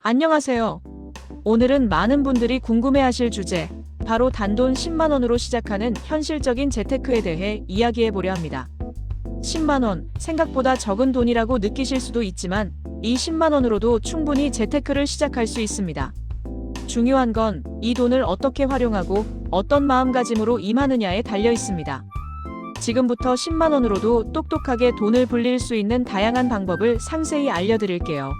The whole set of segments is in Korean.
안녕하세요. 오늘은 많은 분들이 궁금해하실 주제, 바로 단돈 10만 원으로 시작하는 현실적인 재테크에 대해 이야기해 보려 합니다. 10만 원, 생각보다 적은 돈이라고 느끼실 수도 있지만 이 10만 원으로도 충분히 재테크를 시작할 수 있습니다. 중요한 건 이 돈을 어떻게 활용하고 어떤 마음가짐으로 임하느냐에 달려 있습니다. 지금부터 10만 원으로도 똑똑하게 돈을 불릴 수 있는 다양한 방법을 상세히 알려드릴게요.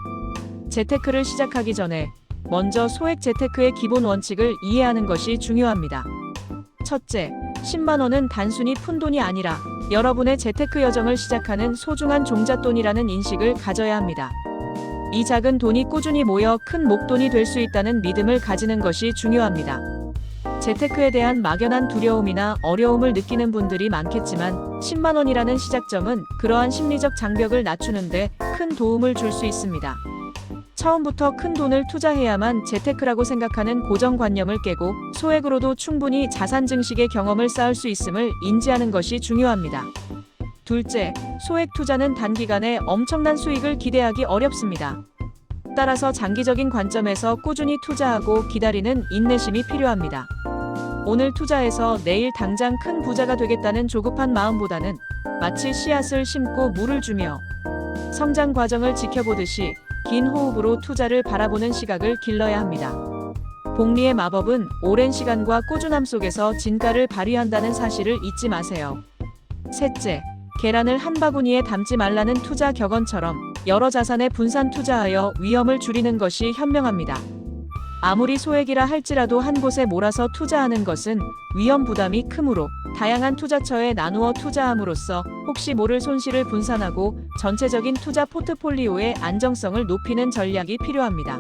재테크를 시작하기 전에 먼저 소액 재테크의 기본 원칙을 이해하는 것이 중요합니다. 첫째, 10만 원은 단순히 푼돈이 아니라 여러분의 재테크 여정을 시작하는 소중한 종잣돈이라는 인식을 가져야 합니다. 이 작은 돈이 꾸준히 모여 큰 목돈이 될 수 있다는 믿음을 가지는 것이 중요합니다. 재테크에 대한 막연한 두려움이나 어려움을 느끼는 분들이 많겠지만 10만 원이라는 시작점은 그러한 심리적 장벽을 낮추는데 큰 도움을 줄 수 있습니다. 처음부터 큰 돈을 투자해야만 재테크라고 생각하는 고정관념을 깨고 소액으로도 충분히 자산 증식의 경험을 쌓을 수 있음을 인지하는 것이 중요합니다. 둘째, 소액 투자는 단기간에 엄청난 수익을 기대하기 어렵습니다. 따라서 장기적인 관점에서 꾸준히 투자하고 기다리는 인내심이 필요합니다. 오늘 투자해서 내일 당장 큰 부자가 되겠다는 조급한 마음보다는 마치 씨앗을 심고 물을 주며 성장 과정을 지켜보듯이 긴 호흡으로 투자를 바라보는 시각을 길러야 합니다. 복리의 마법은 오랜 시간과 꾸준함 속에서 진가를 발휘한다는 사실을 잊지 마세요. 셋째, 계란을 한 바구니에 담지 말라는 투자 격언처럼 여러 자산에 분산 투자하여 위험을 줄이는 것이 현명합니다. 아무리 소액이라 할지라도 한 곳에 몰아서 투자하는 것은 위험 부담이 크므로 다양한 투자처에 나누어 투자함으로써 혹시 모를 손실을 분산하고 전체적인 투자 포트폴리오의 안정성을 높이는 전략이 필요합니다.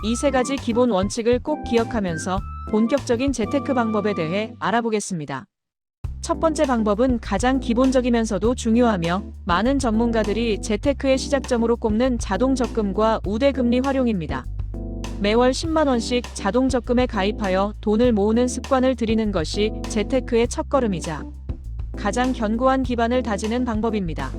이 세 가지 기본 원칙을 꼭 기억하면서 본격적인 재테크 방법에 대해 알아보겠습니다. 첫 번째 방법은 가장 기본적이면서도 중요하며 많은 전문가들이 재테크의 시작점으로 꼽는 자동 적금과 우대금리 활용입니다. 매월 10만 원씩 자동 적금에 가입하여 돈을 모으는 습관을 들이는 것이 재테크의 첫걸음이자 가장 견고한 기반을 다지는 방법입니다.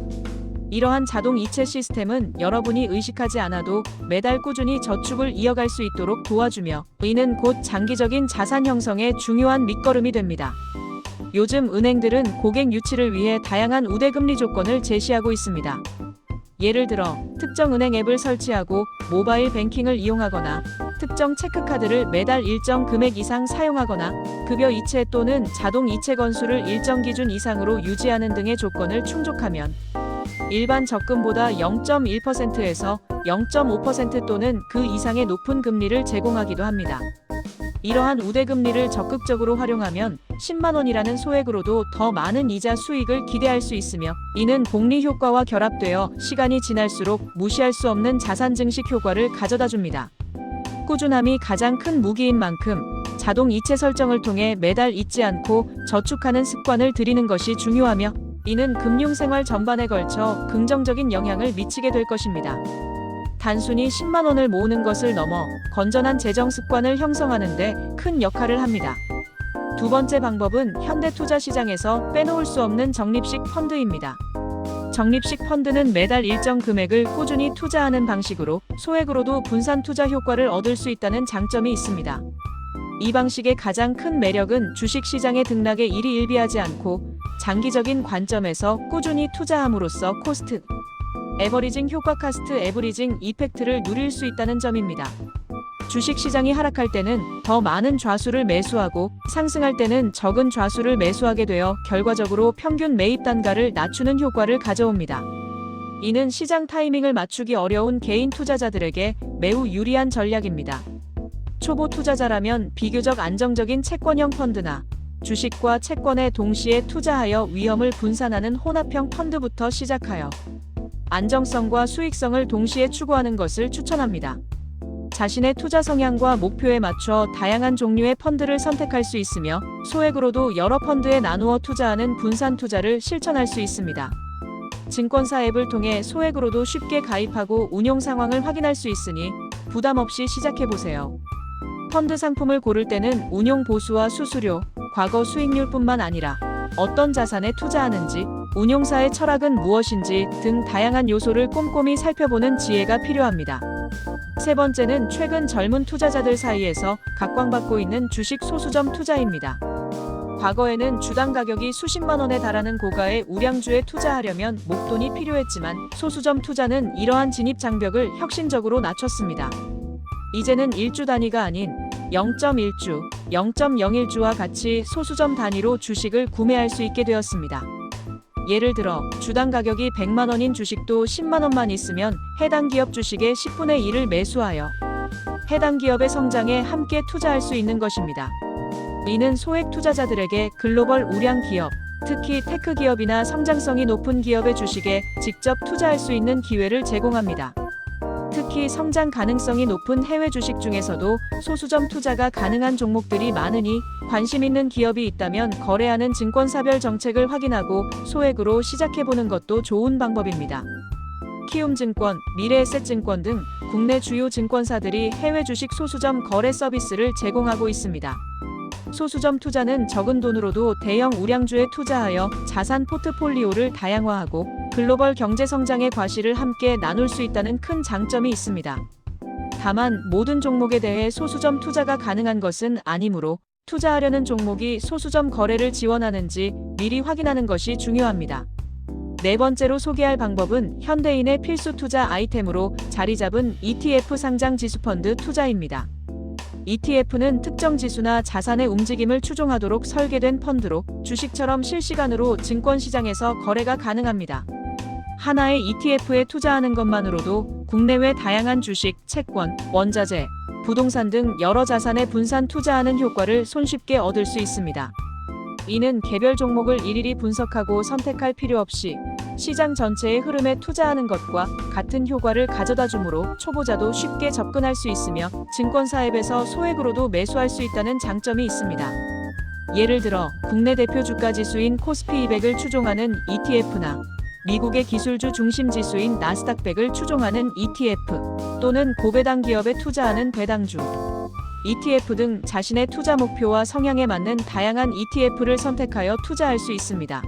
이러한 자동 이체 시스템은 여러분이 의식하지 않아도 매달 꾸준히 저축을 이어갈 수 있도록 도와주며 이는 곧 장기적인 자산 형성의 중요한 밑거름이 됩니다. 요즘 은행들은 고객 유치를 위해 다양한 우대금리 조건을 제시하고 있습니다. 예를 들어 특정 은행 앱을 설치하고 모바일 뱅킹을 이용하거나 특정 체크카드를 매달 일정 금액 이상 사용하거나 급여 이체 또는 자동 이체 건수를 일정 기준 이상으로 유지하는 등의 조건을 충족하면 일반 적금보다 0.1%에서 0.5% 또는 그 이상의 높은 금리를 제공하기도 합니다. 이러한 우대금리를 적극적으로 활용하면 10만 원이라는 소액으로도 더 많은 이자 수익을 기대할 수 있으며 이는 복리 효과와 결합되어 시간이 지날수록 무시할 수 없는 자산 증식 효과를 가져다 줍니다. 꾸준함이 가장 큰 무기인 만큼 자동 이체 설정을 통해 매달 잊지 않고 저축하는 습관을 들이는 것이 중요하며 이는 금융생활 전반에 걸쳐 긍정적인 영향을 미치게 될 것입니다. 단순히 10만 원을 모으는 것을 넘어 건전한 재정 습관을 형성하는 데 큰 역할을 합니다. 두 번째 방법은 현대 투자 시장에서 빼놓을 수 없는 적립식 펀드입니다. 적립식 펀드는 매달 일정 금액을 꾸준히 투자하는 방식으로 소액으로도 분산 투자 효과를 얻을 수 있다는 장점이 있습니다. 이 방식의 가장 큰 매력은 주식 시장의 등락에 일희일비하지 않고 장기적인 관점에서 꾸준히 투자함으로써 코스트 에버리징 효과 카스트 에브리징 이펙트를 누릴 수 있다는 점입니다. 주식 시장이 하락할 때는 더 많은 좌수를 매수하고 상승할 때는 적은 좌수를 매수하게 되어 결과적으로 평균 매입 단가를 낮추는 효과를 가져옵니다. 이는 시장 타이밍을 맞추기 어려운 개인 투자자들에게 매우 유리한 전략입니다. 초보 투자자라면 비교적 안정적인 채권형 펀드나 주식과 채권에 동시에 투자하여 위험을 분산하는 혼합형 펀드부터 시작하여 안정성과 수익성을 동시에 추구하는 것을 추천합니다. 자신의 투자 성향과 목표에 맞춰 다양한 종류의 펀드를 선택할 수 있으며 소액으로도 여러 펀드에 나누어 투자하는 분산 투자를 실천할 수 있습니다. 증권사 앱을 통해 소액으로도 쉽게 가입하고 운용 상황을 확인할 수 있으니 부담 없이 시작해보세요. 펀드 상품을 고를 때는 운용 보수와 수수료, 과거 수익률뿐만 아니라 어떤 자산에 투자하는지, 운용사의 철학은 무엇인지 등 다양한 요소를 꼼꼼히 살펴보는 지혜가 필요합니다. 세 번째는 최근 젊은 투자자들 사이에서 각광받고 있는 주식 소수점 투자입니다. 과거에는 주당 가격이 수십만 원에 달하는 고가의 우량주에 투자하려면 목돈이 필요했지만 소수점 투자는 이러한 진입 장벽을 혁신적으로 낮췄습니다. 이제는 1주 단위가 아닌 0.1주, 0.01주와 같이 소수점 단위로 주식을 구매할 수 있게 되었습니다. 예를 들어 주당 가격이 100만 원인 주식도 10만 원만 있으면 해당 기업 주식의 10분의 1을 매수하여 해당 기업의 성장에 함께 투자할 수 있는 것입니다. 이는 소액 투자자들에게 글로벌 우량 기업, 특히 테크 기업이나 성장성이 높은 기업의 주식에 직접 투자할 수 있는 기회를 제공합니다. 특히 성장 가능성이 높은 해외 주식 중에서도 소수점 투자가 가능한 종목들이 많으니 관심 있는 기업이 있다면 거래하는 증권사별 정책을 확인하고 소액으로 시작해보는 것도 좋은 방법입니다. 키움증권, 미래에셋증권 등 국내 주요 증권사들이 해외 주식 소수점 거래 서비스를 제공하고 있습니다. 소수점 투자는 적은 돈으로도 대형 우량주에 투자하여 자산 포트폴리오를 다양화하고 글로벌 경제 성장의 과실을 함께 나눌 수 있다는 큰 장점이 있습니다. 다만 모든 종목에 대해 소수점 투자가 가능한 것은 아니므로 투자하려는 종목이 소수점 거래를 지원하는지 미리 확인하는 것이 중요합니다. 네 번째로 소개할 방법은 현대인의 필수 투자 아이템으로 자리 잡은 ETF 상장 지수펀드 투자입니다. ETF는 특정 지수나 자산의 움직임을 추종하도록 설계된 펀드로 주식처럼 실시간으로 증권시장에서 거래가 가능합니다. 하나의 ETF에 투자하는 것만으로도 국내외 다양한 주식, 채권, 원자재, 부동산 등 여러 자산에 분산 투자하는 효과를 손쉽게 얻을 수 있습니다. 이는 개별 종목을 일일이 분석하고 선택할 필요 없이 시장 전체의 흐름에 투자하는 것과 같은 효과를 가져다 주므로 초보자도 쉽게 접근할 수 있으며 증권사 앱에서 소액으로도 매수할 수 있다는 장점이 있습니다. 예를 들어 국내 대표 주가 지수인 코스피 200을 추종하는 ETF나 미국의 기술주 중심 지수인 나스닥 100을 추종하는 ETF 또는 고배당 기업에 투자하는 배당주 ETF 등 자신의 투자 목표와 성향에 맞는 다양한 ETF를 선택하여 투자할 수 있습니다.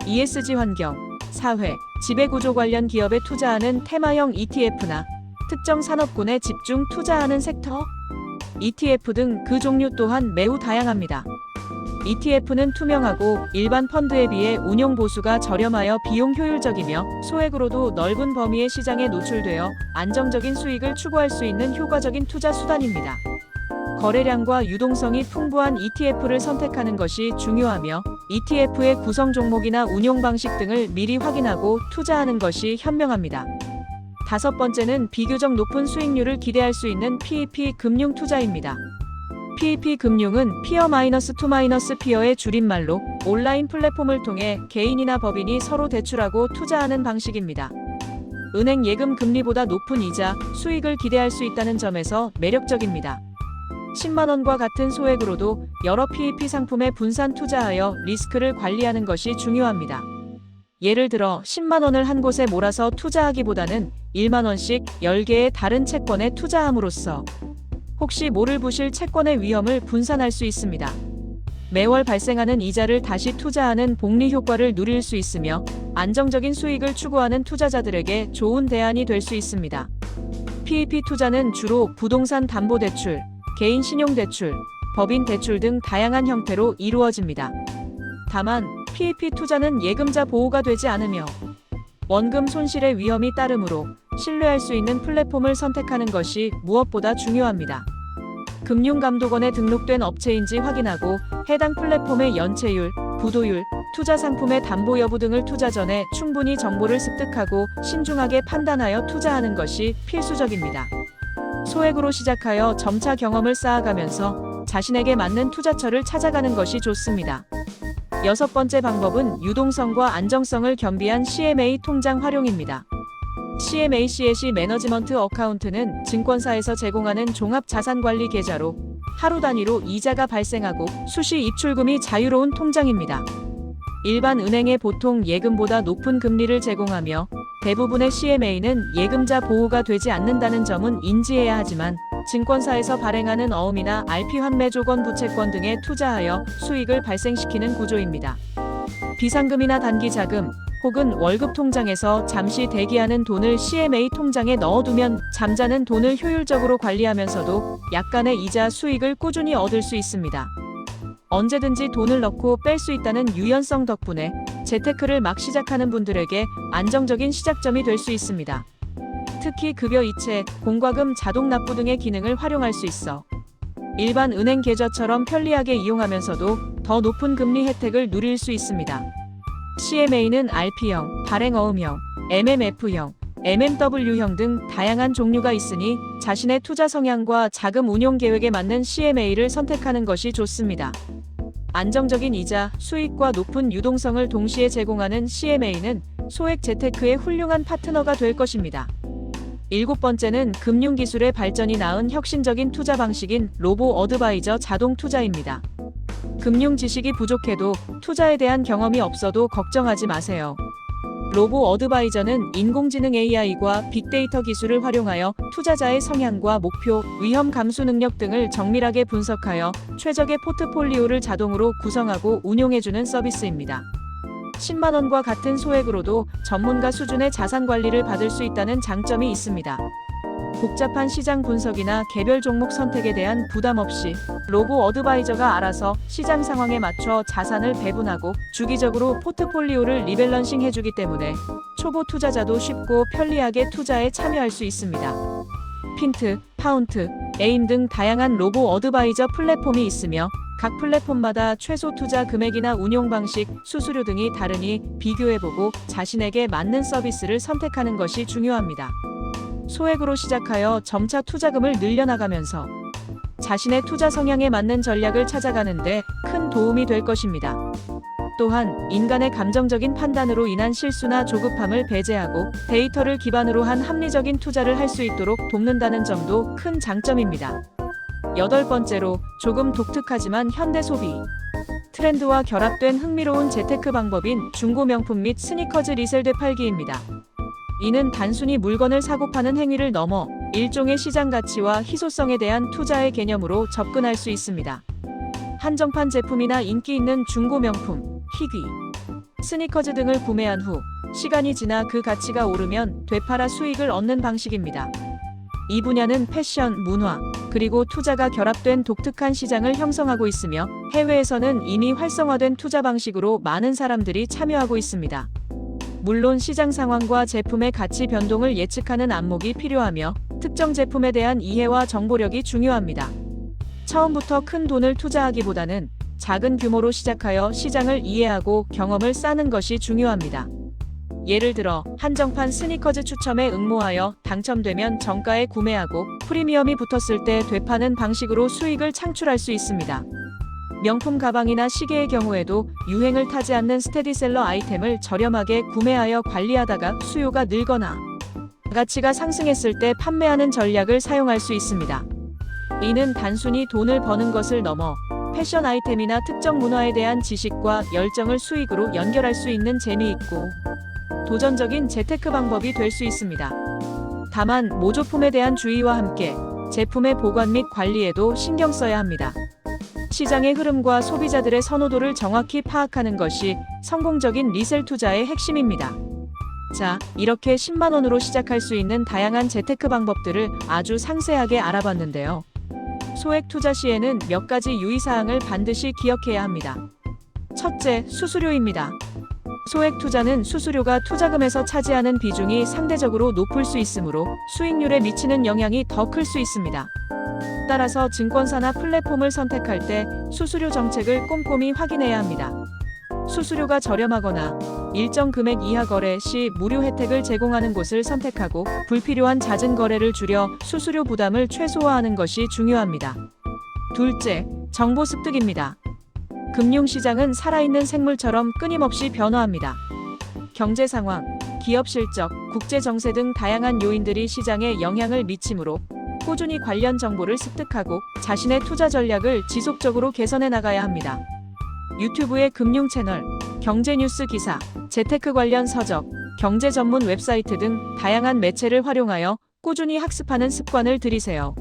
ESG 환경, 사회, 지배구조 관련 기업에 투자하는 테마형 ETF나 특정 산업군에 집중 투자하는 섹터 ETF 등 그 종류 또한 매우 다양합니다. ETF는 투명하고 일반 펀드에 비해 운용 보수가 저렴하여 비용 효율적이며 소액으로도 넓은 범위의 시장에 노출되어 안정적인 수익을 추구할 수 있는 효과적인 투자 수단입니다. 거래량과 유동성이 풍부한 ETF를 선택하는 것이 중요하며 ETF의 구성 종목이나 운용 방식 등을 미리 확인하고 투자하는 것이 현명합니다. 다섯 번째는 비교적 높은 수익률을 기대할 수 있는 PEP 금융 투자입니다. PEP 금융은 피어-투-피어의 줄임말로 온라인 플랫폼을 통해 개인이나 법인이 서로 대출하고 투자하는 방식입니다. 은행 예금 금리보다 높은 이자, 수익을 기대할 수 있다는 점에서 매력적입니다. 10만 원과 같은 소액으로도 여러 PEP 상품에 분산 투자하여 리스크를 관리하는 것이 중요합니다. 예를 들어 10만 원을 한 곳에 몰아서 투자하기보다는 1만 원씩 10개의 다른 채권에 투자함으로써 혹시 모를 부실 채권의 위험을 분산할 수 있습니다. 매월 발생하는 이자를 다시 투자하는 복리 효과를 누릴 수 있으며 안정적인 수익을 추구하는 투자자들에게 좋은 대안이 될 수 있습니다. PEP 투자는 주로 부동산 담보대출, 개인 신용대출, 법인 대출 등 다양한 형태로 이루어집니다. 다만 PEP 투자는 예금자 보호가 되지 않으며 원금 손실의 위험이 따르므로 신뢰할 수 있는 플랫폼을 선택하는 것이 무엇보다 중요합니다. 금융감독원에 등록된 업체인지 확인하고 해당 플랫폼의 연체율, 부도율, 투자 상품의 담보 여부 등을 투자 전에 충분히 정보를 습득하고 신중하게 판단하여 투자하는 것이 필수적입니다. 소액으로 시작하여 점차 경험을 쌓아가면서 자신에게 맞는 투자처를 찾아가는 것이 좋습니다. 여섯 번째 방법은 유동성과 안정성을 겸비한 CMA 통장 활용입니다. CMA 매너지먼트 어카운트는 증권사에서 제공하는 종합자산관리 계좌로 하루 단위로 이자가 발생하고 수시 입출금이 자유로운 통장입니다. 일반 은행의 보통 예금보다 높은 금리를 제공하며 대부분의 CMA는 예금자 보호가 되지 않는다는 점은 인지해야 하지만 증권사에서 발행하는 어음이나 RP 환매 조건 부채권 등에 투자하여 수익을 발생시키는 구조입니다. 비상금이나 단기 자금, 혹은 월급 통장에서 잠시 대기하는 돈을 CMA 통장에 넣어두면 잠자는 돈을 효율적으로 관리하면서도 약간의 이자 수익을 꾸준히 얻을 수 있습니다. 언제든지 돈을 넣고 뺄 수 있다는 유연성 덕분에 재테크를 막 시작하는 분들에게 안정적인 시작점이 될 수 있습니다. 특히 급여 이체, 공과금 자동 납부 등의 기능을 활용할 수 있어 일반 은행 계좌처럼 편리하게 이용하면서도 더 높은 금리 혜택을 누릴 수 있습니다. CMA는 RP형, 발행어음형, MMF형, MMW형 등 다양한 종류가 있으니 자신의 투자 성향과 자금 운용 계획에 맞는 CMA를 선택하는 것이 좋습니다. 안정적인 이자, 수익과 높은 유동성을 동시에 제공하는 CMA는 소액 재테크의 훌륭한 파트너가 될 것입니다. 7번째는 금융기술의 발전이 낳은 혁신적인 투자 방식인 로보 어드바이저 자동 투자입니다. 금융 지식이 부족해도 투자에 대한 경험이 없어도 걱정하지 마세요. 로보 어드바이저는 인공지능 AI과 빅데이터 기술을 활용하여 투자자의 성향과 목표, 위험 감수 능력 등을 정밀하게 분석하여 최적의 포트폴리오를 자동으로 구성하고 운용해주는 서비스입니다. 10만 원과 같은 소액으로도 전문가 수준의 자산 관리를 받을 수 있다는 장점이 있습니다. 복잡한 시장 분석이나 개별 종목 선택에 대한 부담 없이 로보 어드바이저가 알아서 시장 상황에 맞춰 자산을 배분하고 주기적으로 포트폴리오를 리밸런싱 해주기 때문에 초보 투자자도 쉽고 편리하게 투자에 참여할 수 있습니다. 핀트, 파운트, 에임 등 다양한 로보 어드바이저 플랫폼이 있으며 각 플랫폼마다 최소 투자 금액이나 운용 방식, 수수료 등이 다르니 비교해보고 자신에게 맞는 서비스를 선택하는 것이 중요합니다. 소액으로 시작하여 점차 투자금을 늘려나가면서 자신의 투자 성향에 맞는 전략을 찾아가는데 큰 도움이 될 것입니다. 또한 인간의 감정적인 판단으로 인한 실수나 조급함을 배제하고 데이터를 기반으로 한 합리적인 투자를 할 수 있도록 돕는다는 점도 큰 장점입니다. 8번째로 조금 독특하지만 현대 소비 트렌드와 결합된 흥미로운 재테크 방법인 중고 명품 및 스니커즈 리셀 되팔기입니다. 이는 단순히 물건을 사고 파는 행위를 넘어 일종의 시장 가치와 희소성에 대한 투자의 개념으로 접근할 수 있습니다. 한정판 제품이나 인기 있는 중고 명품, 희귀, 스니커즈 등을 구매한 후 시간이 지나 그 가치가 오르면 되팔아 수익을 얻는 방식입니다. 이 분야는 패션, 문화, 그리고 투자가 결합된 독특한 시장을 형성하고 있으며 해외에서는 이미 활성화된 투자 방식으로 많은 사람들이 참여하고 있습니다. 물론 시장 상황과 제품의 가치 변동을 예측하는 안목이 필요하며 특정 제품에 대한 이해와 정보력이 중요합니다. 처음부터 큰 돈을 투자하기보다는 작은 규모로 시작하여 시장을 이해하고 경험을 쌓는 것이 중요합니다. 예를 들어 한정판 스니커즈 추첨에 응모하여 당첨되면 정가에 구매하고 프리미엄이 붙었을 때 되파는 방식으로 수익을 창출할 수 있습니다. 명품 가방이나 시계의 경우에도 유행을 타지 않는 스테디셀러 아이템을 저렴하게 구매하여 관리하다가 수요가 늘거나 가치가 상승했을 때 판매하는 전략을 사용할 수 있습니다. 이는 단순히 돈을 버는 것을 넘어 패션 아이템이나 특정 문화에 대한 지식과 열정을 수익으로 연결할 수 있는 재미있고 도전적인 재테크 방법이 될 수 있습니다. 다만 모조품에 대한 주의와 함께 제품의 보관 및 관리에도 신경 써야 합니다. 시장의 흐름과 소비자들의 선호도를 정확히 파악하는 것이 성공적인 리셀 투자의 핵심입니다. 자, 이렇게 10만 원으로 시작할 수 있는 다양한 재테크 방법들을 아주 상세하게 알아봤는데요. 소액 투자 시에는 몇 가지 유의사항을 반드시 기억해야 합니다. 첫째, 수수료입니다. 소액 투자는 수수료가 투자금에서 차지하는 비중이 상대적으로 높을 수 있으므로 수익률에 미치는 영향이 더 클 수 있습니다. 따라서 증권사나 플랫폼을 선택할 때 수수료 정책을 꼼꼼히 확인해야 합니다. 수수료가 저렴하거나 일정 금액 이하 거래 시 무료 혜택을 제공하는 곳을 선택하고 불필요한 잦은 거래를 줄여 수수료 부담을 최소화하는 것이 중요합니다. 둘째, 정보 습득입니다. 금융시장은 살아있는 생물처럼 끊임없이 변화합니다. 경제 상황, 기업 실적, 국제 정세 등 다양한 요인들이 시장에 영향을 미치므로 꾸준히 관련 정보를 습득하고 자신의 투자 전략을 지속적으로 개선해 나가야 합니다. 유튜브의 금융 채널, 경제 뉴스 기사, 재테크 관련 서적, 경제 전문 웹사이트 등 다양한 매체를 활용하여 꾸준히 학습하는 습관을 들이세요.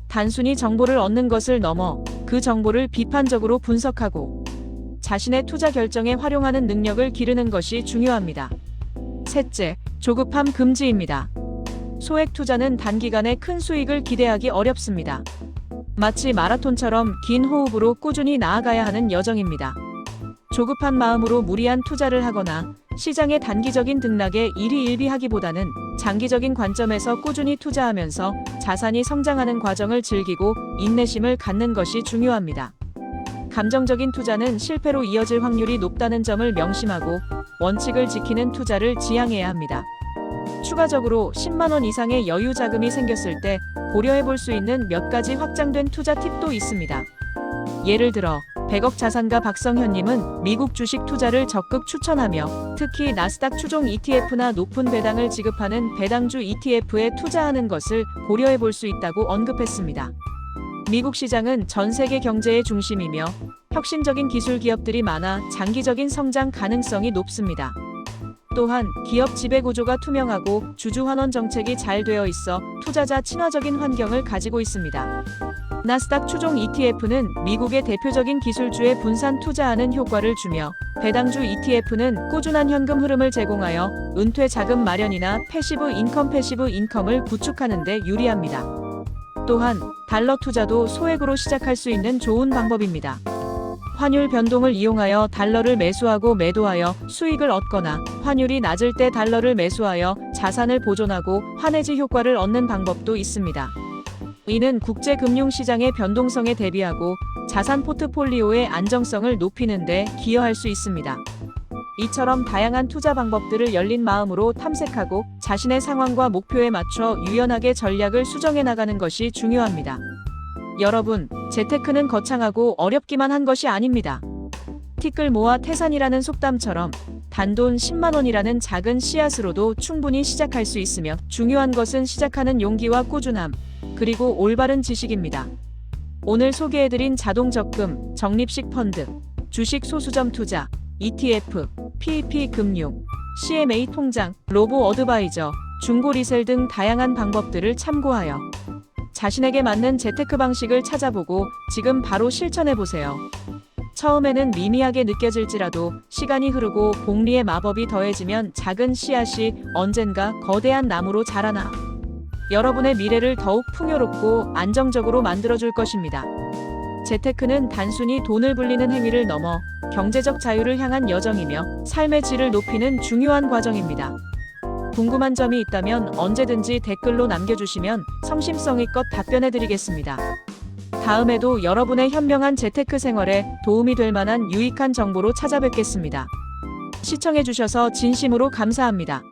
단순히 정보를 얻는 것을 넘어 그 정보를 비판적으로 분석하고 자신의 투자 결정에 활용하는 능력을 기르는 것이 중요합니다. 셋째, 조급함 금지입니다. 소액 투자는 단기간에 큰 수익을 기대하기 어렵습니다. 마치 마라톤처럼 긴 호흡으로 꾸준히 나아가야 하는 여정입니다. 조급한 마음으로 무리한 투자를 하거나 시장의 단기적인 등락에 일희일비하기보다는 장기적인 관점에서 꾸준히 투자하면서 자산이 성장하는 과정을 즐기고 인내심을 갖는 것이 중요합니다. 감정적인 투자는 실패로 이어질 확률이 높다는 점을 명심하고 원칙을 지키는 투자를 지향해야 합니다. 추가적으로 10만 원 이상의 여유 자금이 생겼을 때 고려해 볼 수 있는 몇 가지 확장된 투자 팁도 있습니다. 예를 들어 100억 자산가 박성현님은 미국 주식 투자를 적극 추천하며 특히 나스닥 추종 ETF나 높은 배당을 지급하는 배당주 ETF에 투자하는 것을 고려해 볼 수 있다고 언급했습니다. 미국 시장은 전 세계 경제의 중심이며 혁신적인 기술 기업들이 많아 장기적인 성장 가능성이 높습니다. 또한 기업 지배 구조가 투명하고 주주 환원 정책이 잘 되어 있어 투자자 친화적인 환경을 가지고 있습니다. 나스닥 추종 ETF는 미국의 대표적인 기술주에 분산 투자하는 효과를 주며 배당주 ETF는 꾸준한 현금 흐름을 제공하여 은퇴 자금 마련이나 패시브 인컴을 구축하는 데 유리합니다. 또한 달러 투자도 소액으로 시작할 수 있는 좋은 방법입니다. 환율 변동을 이용하여 달러를 매수하고 매도하여 수익을 얻거나 환율이 낮을 때 달러를 매수하여 자산을 보존하고 환해지 효과를 얻는 방법도 있습니다. 이는 국제 금융시장의 변동성에 대비하고 자산 포트폴리오의 안정성을 높이는 데 기여할 수 있습니다. 이처럼 다양한 투자 방법들을 열린 마음으로 탐색하고 자신의 상황과 목표에 맞춰 유연하게 전략을 수정해 나가는 것이 중요합니다. 여러분, 재테크는 거창하고 어렵기만 한 것이 아닙니다. 티끌 모아 태산이라는 속담처럼 단돈 10만 원이라는 작은 씨앗으로도 충분히 시작할 수 있으며 중요한 것은 시작하는 용기와 꾸준함, 그리고 올바른 지식입니다. 오늘 소개해드린 자동 적금, 적립식 펀드, 주식 소수점 투자, ETF, PEP 금융, CMA 통장, 로보 어드바이저, 중고 리셀 등 다양한 방법들을 참고하여 자신에게 맞는 재테크 방식을 찾아보고 지금 바로 실천해보세요. 처음에는 미미하게 느껴질지라도 시간이 흐르고 복리의 마법이 더해지면 작은 씨앗이 언젠가 거대한 나무로 자라나 여러분의 미래를 더욱 풍요롭고 안정적으로 만들어줄 것입니다. 재테크는 단순히 돈을 불리는 행위를 넘어 경제적 자유를 향한 여정이며 삶의 질을 높이는 중요한 과정입니다. 궁금한 점이 있다면 언제든지 댓글로 남겨주시면 성심성의껏 답변해드리겠습니다. 다음에도 여러분의 현명한 재테크 생활에 도움이 될 만한 유익한 정보로 찾아뵙겠습니다. 시청해주셔서 진심으로 감사합니다.